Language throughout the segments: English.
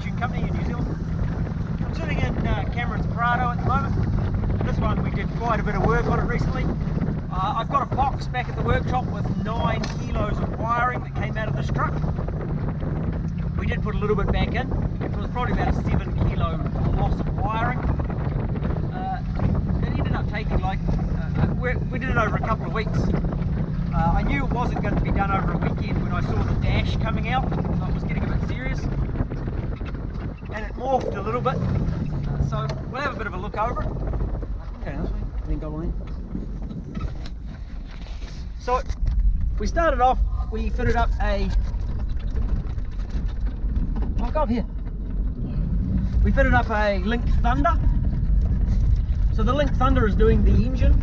engine company in New Zealand. I'm sitting in Cameron's Prado at the moment. This one we did quite a bit of work on it recently. I've got a box back at the workshop with 9 kilos of wiring that came out of this truck. We did put a little bit back in. It was probably about a 7 kilo loss of wiring. It ended up taking like, we did it over a couple of weeks. I knew it wasn't going to be done over a weekend when I saw the dash coming out, so it was getting a bit serious. And it morphed a little bit, so we'll have a bit of a look over it. Okay, this way, then go on in. So we started off, we fitted up a, oh, go up here. We fitted up a Link Thunder. So the Link Thunder is doing the engine.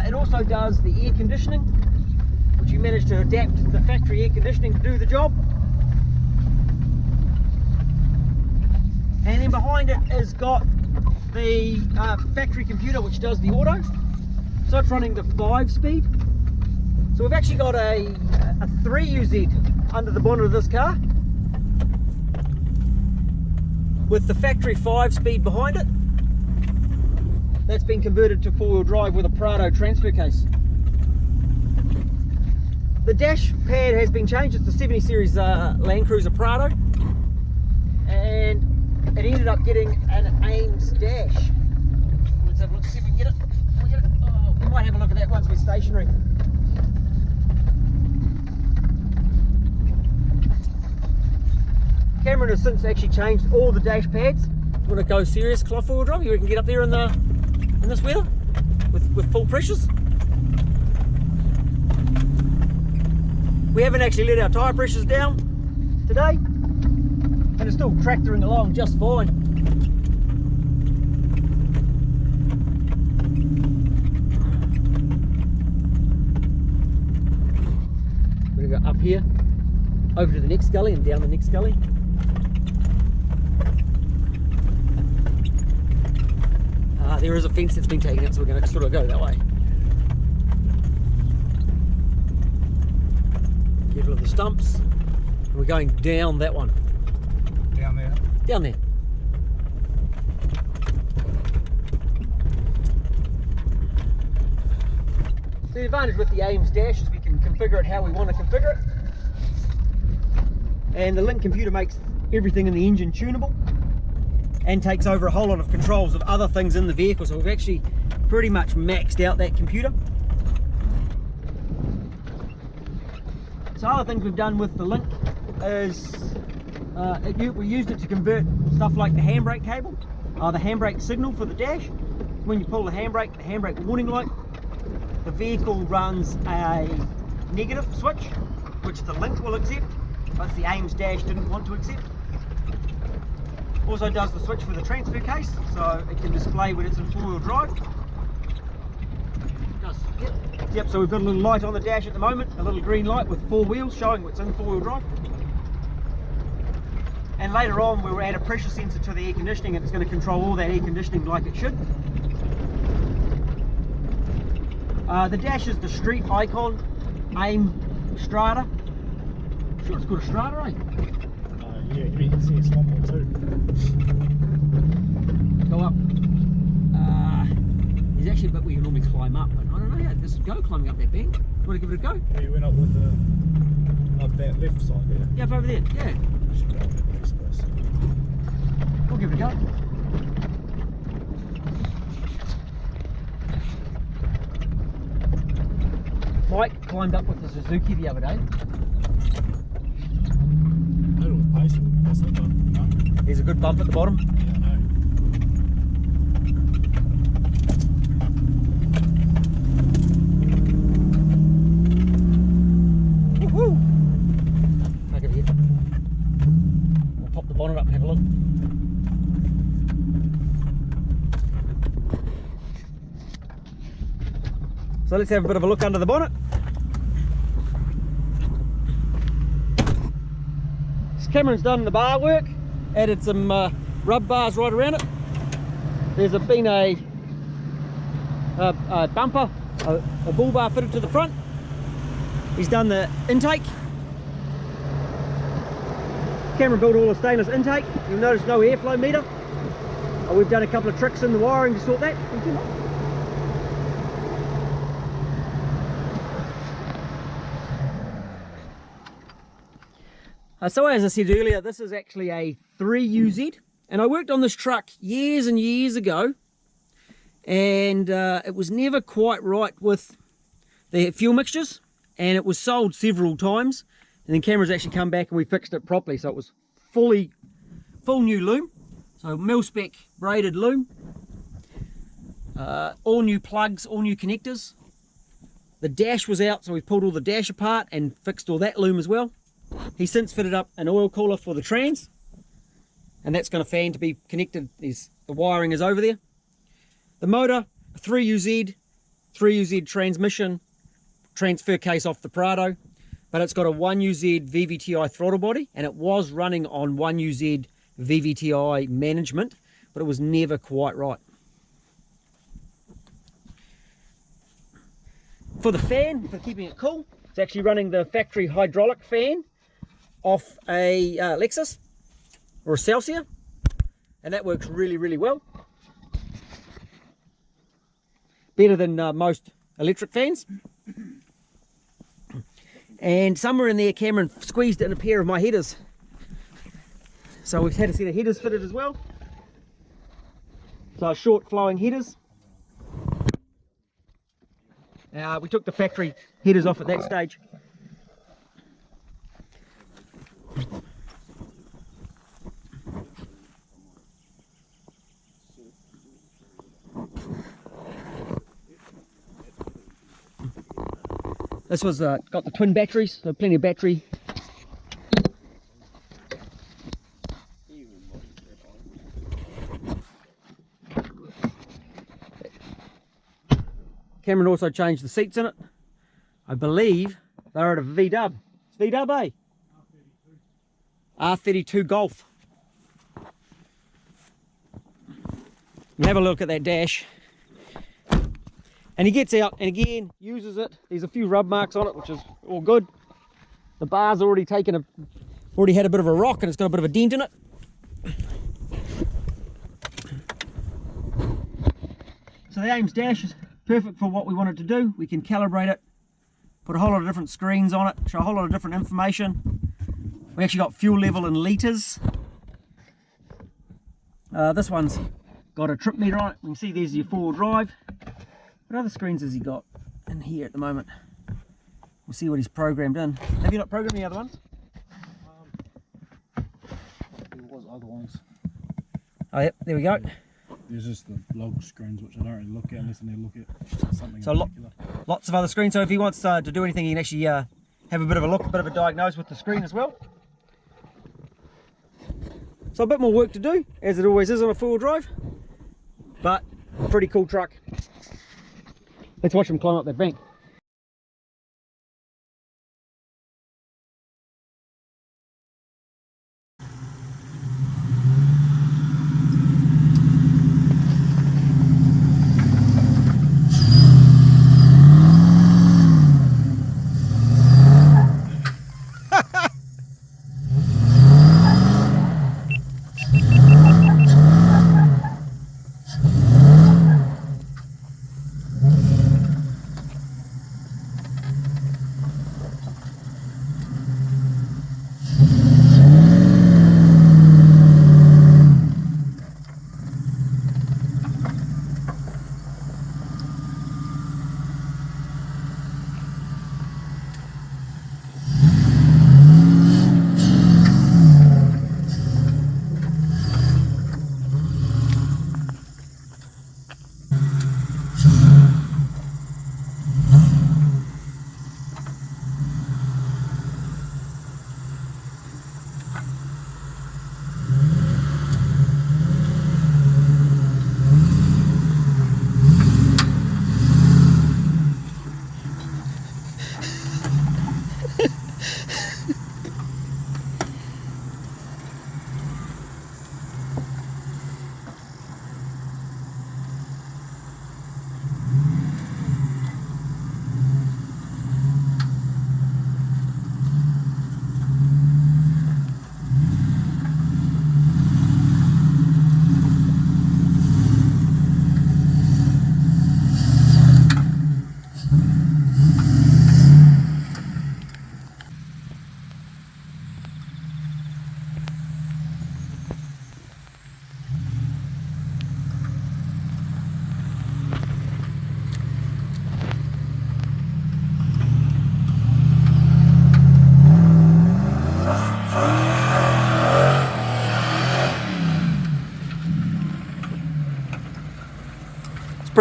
It also does the air conditioning, which you managed to adapt the factory air conditioning to do the job. And then behind it has got the factory computer, which does the auto. So it's running the 5-speed. So we've actually got a 3UZ under the bonnet of this car, with the factory 5-speed behind it. That's been converted to 4-wheel drive with a Prado transfer case. The dash pad has been changed. It's the 70 series LandCruiser Prado, and it ended up getting an Ames dash. Let's have a look, see if we can get it. Can we get it? Oh, we might have a look at that once we're stationary. Cameron has since actually changed all the dash pads. When it goes serious cloth 4-wheel drive, you can get up there in this weather with full pressures. We haven't actually let our tyre pressures down today, and it's still tractoring along just fine. We're going to go up here, over to the next gully and down the next gully. There is a fence that's been taken out, so we're going to sort of go that way. Careful of the stumps. And we're going down that one. Down there? Down there. So the advantage with the Ames dash is we can configure it how we want to configure it. And the Link computer makes everything in the engine tunable, and takes over a whole lot of controls of other things in the vehicle. So we've actually pretty much maxed out that computer. So other things we've done with the Link is we used it to convert stuff like the handbrake cable, the handbrake signal for the dash. When you pull the handbrake warning light, the vehicle runs a negative switch, which the Link will accept, but the Ames dash didn't want to accept. Also does the switch for the transfer case, so it can display when it's in 4-wheel drive. Yep, so we've got a little light on the dash at the moment, a little green light with 4 wheels showing what's in 4-wheel drive. And later on we will add a pressure sensor to the air conditioning, and it's going to control all that air conditioning like it should. The dash is the street icon, AIM Strata. Sure it's called a Strata, eh? Yeah, you can see it's 1.2. Go up. There's actually a bit where you normally climb up, but I don't know how this would go climbing up that bank. You want to give it a go? Yeah, you went up with up that left side there. Yeah, up over there, yeah. We'll give it a go. Mike climbed up with the Suzuki the other day. There's a good bump at the bottom. Yeah, I know. Woohoo! Back over here. We'll pop the bonnet up and have a look. So let's have a bit of a look under the bonnet. Cameron's done the bar work, added some rub bars right around it. There's been a bumper, a bull bar fitted to the front. He's done the intake. Camera built all the stainless intake. You'll notice no airflow meter. We've done a couple of tricks in the wiring to sort that. So as I said earlier, this is actually a 3UZ, and I worked on this truck years and years ago, and it was never quite right with the fuel mixtures, and it was sold several times, and then Cameron's actually come back and we fixed it properly, so it was full new loom, so mil-spec braided loom, all new plugs, all new connectors. The dash was out, so we pulled all the dash apart and fixed all that loom as well. He's since fitted up an oil cooler for the trans, and that's got a fan to be connected. The wiring is over there. The motor, 3UZ transmission, transfer case off the Prado, but it's got a 1UZ VVTi throttle body, and it was running on 1UZ VVTi management, but it was never quite right. For the fan, for keeping it cool, it's actually running the factory hydraulic fan off a Lexus or a Celsius, and that works really, really well. Better than most electric fans. And somewhere in there, Cameron squeezed in a pair of my headers, so we've had a set of headers fitted as well. So short flowing headers. We took the factory headers off at that stage. This was got the twin batteries, so plenty of battery. Cameron also changed the seats in it. I believe they're at a V-dub. It's V-dub, eh? R32 Golf. And have a look at that dash. And he gets out and again uses it. There's a few rub marks on it, which is all good. The bar's already had a bit of a rock, and it's got a bit of a dent in it. So the Ames dash is perfect for what we want it to do. We can calibrate it, put a whole lot of different screens on it, show a whole lot of different information. We actually got fuel level in litres. This one's got a trip meter on it. We can see there's your four-wheel drive. What other screens has he got in here at the moment? We'll see what he's programmed in. Have you not programmed the other ones? There was other ones. Oh yep, there we go. There's just the log screens, which I don't really look at unless I need to look at something So lots of other screens. So if he wants to do anything, he can actually have a bit of a look, a bit of a diagnose with the screen as well. So a bit more work to do, as it always is on a four-wheel drive, but pretty cool truck. Let's watch him climb up that bank.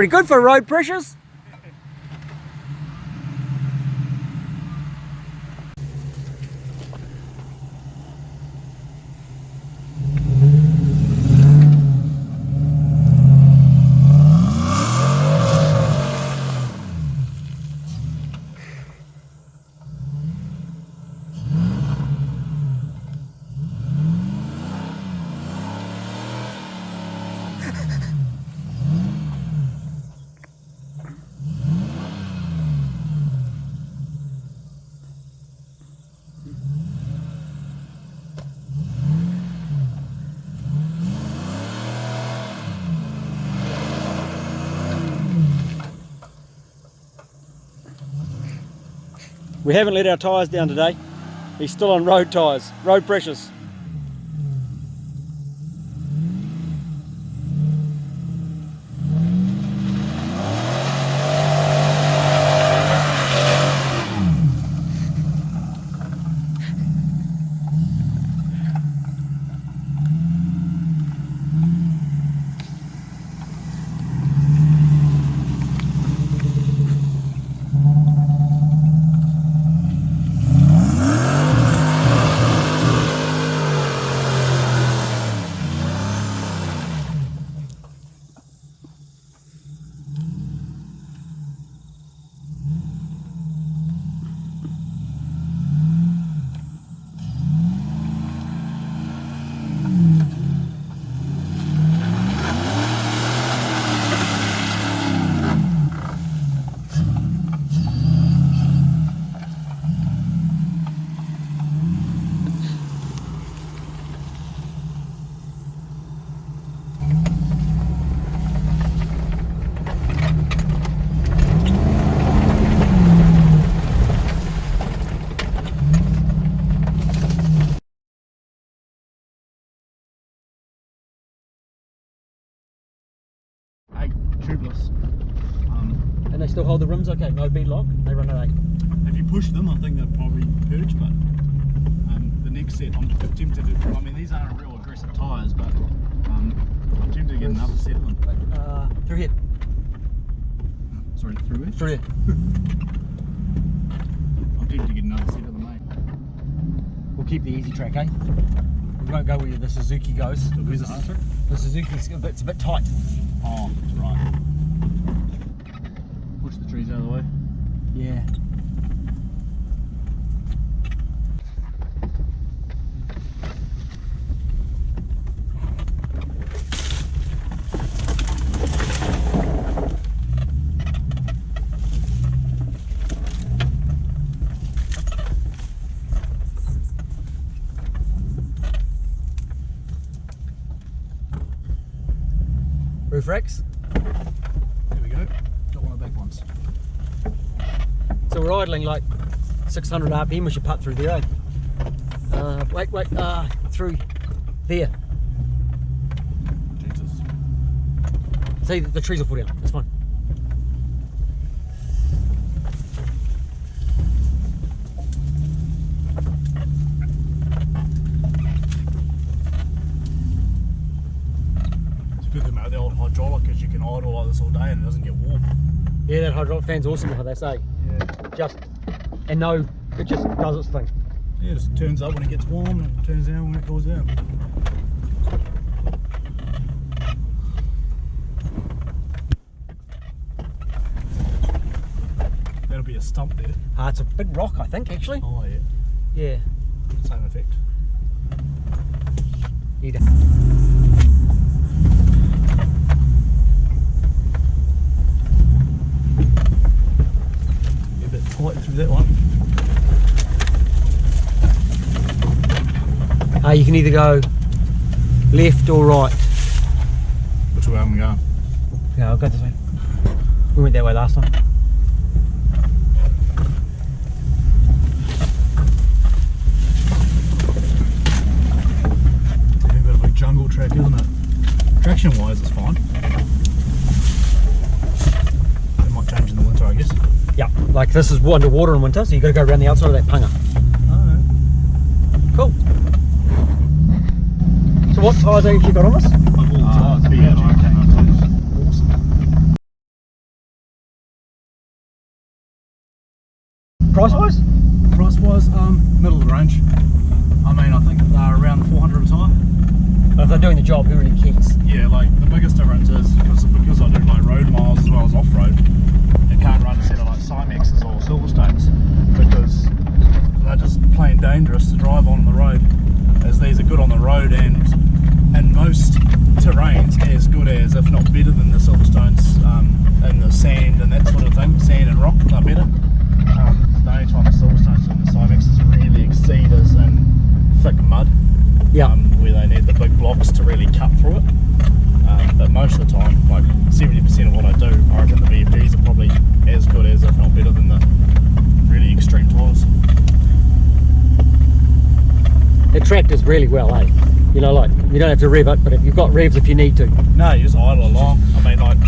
pretty good for road pressures. We haven't let our tyres down today. He's still on road tyres, road pressures. Tubeless. And they still hold the rims okay, no bead lock, they run at 8. If you push them, I think they'll probably purge, but the next set, I'm tempted to, I mean these aren't real aggressive tyres, but I'm tempted to get another set of them. Through here. Sorry, through here? Through here. I'm tempted to get another set of them, mate. We'll keep the easy track, eh? We won't go where the Suzuki goes. So where's the hard track? The Suzuki's it's a bit tight. Oh, that's right. Push the trees out of the way. Yeah. Roof racks. There we go. Got one of the back ones. So we're idling like 600 RPM. We should putt through there. Eh? Wait, through there. Jesus. See, the trees will fall down. It's fine. Good thing about the old hydraulic is you can idle like this all day and it doesn't get warm. Yeah, that hydraulic fan's awesome, how they say. Yeah. It just does its thing. Yeah, it just turns up when it gets warm and it turns down when it cools down. That'll be a stump there. It's a big rock, I think, actually. Oh yeah. Yeah. Same effect. Need a bit tight through that one. You can either go left or right. Which way am I going? Yeah, I'll go this way. We went that way last time. A bit of a jungle track, isn't it? Traction wise, it's fine. It might change in the winter, I guess. Yeah, like this is underwater in winter, so you got to go around the outside of that panga. Oh, Cool. So what tyres have you got on this? yeah. Price wise? Price wise, middle of the range. I mean, I think they're around 400 a tyre. But if they're doing the job, who really cares? Yeah, like the biggest difference is because I do like road miles as well as off-road, it can't run a set of like Cymexes or Silverstones because they're just plain dangerous to drive on the road, as these are good on the road and in most terrains as good as, if not better than the Silverstones in the sand and that sort of thing, sand and rock, they're better. The only time the Silverstones and the Cymexes really exceed is in thick mud. Yeah. Where they need the big blocks to really cut through it. But most of the time, like 70% of what I do, I reckon the BFGs are probably as good as, if not better than, the really extreme tyres. It tractors really well, eh? You know, like, you don't have to rev it, but if you've got revs if you need to. No, you just idle along. I mean, like,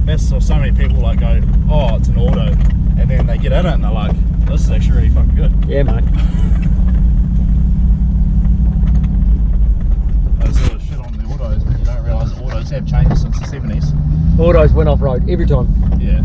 that's so many people like go, oh, it's an auto, and then they get in it and they're like, this is actually really fucking good. Yeah, mate. There's sort of shit on the autos, but you don't realise the autos have changed since the 70s. Autos went off-road every time. Yeah.